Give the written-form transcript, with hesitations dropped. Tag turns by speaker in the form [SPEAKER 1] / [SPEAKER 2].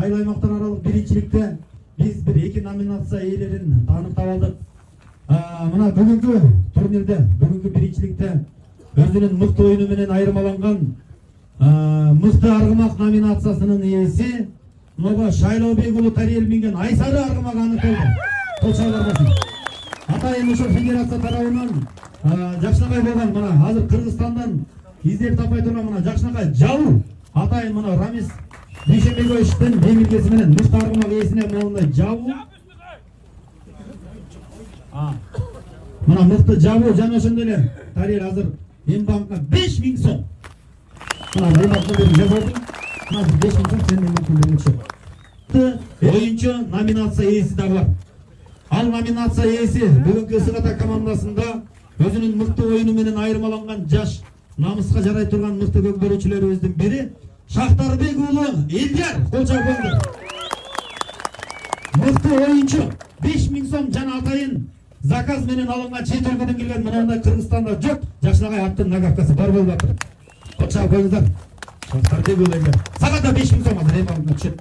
[SPEAKER 1] айыл аймактар аралык биринчиликте биз бир 2 номинация ээлерин аныктап алдык. Мына бүгүнкү турнирде, бүгүнкү биринчиликте өзүнүн мыкты оюну менен айырмаланган мыкты аргымак номинациясынын ээси Ноға Шайлаубек уулу Тариел минген Айсары аргымак аныкталды. Кол чабарбасын. Атайын ошол федерация тарабынан жакшынакай болгон мына азыр Кыргызстандан издеп таппай турган мына жакшынакай жабыл атайын мына Рамис Дүйшенбековичтин мемилгеси менен мыкты аргымак ээсине моундай жабыл. Мына мыкты жабыл жана ошондой эле Тариел азыр Эмбанкка 5000 сом. Мына Эмбанкка берип жазылды. Мына 5000 сом сенин мүмкүнлүгүңчө. Оюнчу номинация ээси да бар. Ал номинация ээси бүгүнкү Сыгата командасында өзүнүн мыкты оюну менен айырмаланган жаш намыска жарай турган мыкты көкбөрүүчүлөрүбүздүн бири Шахтарбек уулу Элдияр. Кол чабып коюңдар. Мыкты оюнчу 5000 сом жана атайын заказ менен алынган чет өлкөдөн келген мындай Кыргызстанда жок. Жакшынакай аттын наградасы бар болуп атат. Кол чабып коюңдар. Шахтарбек уулу Элдияр. Сага да 5000 сом азыр эми алып чет.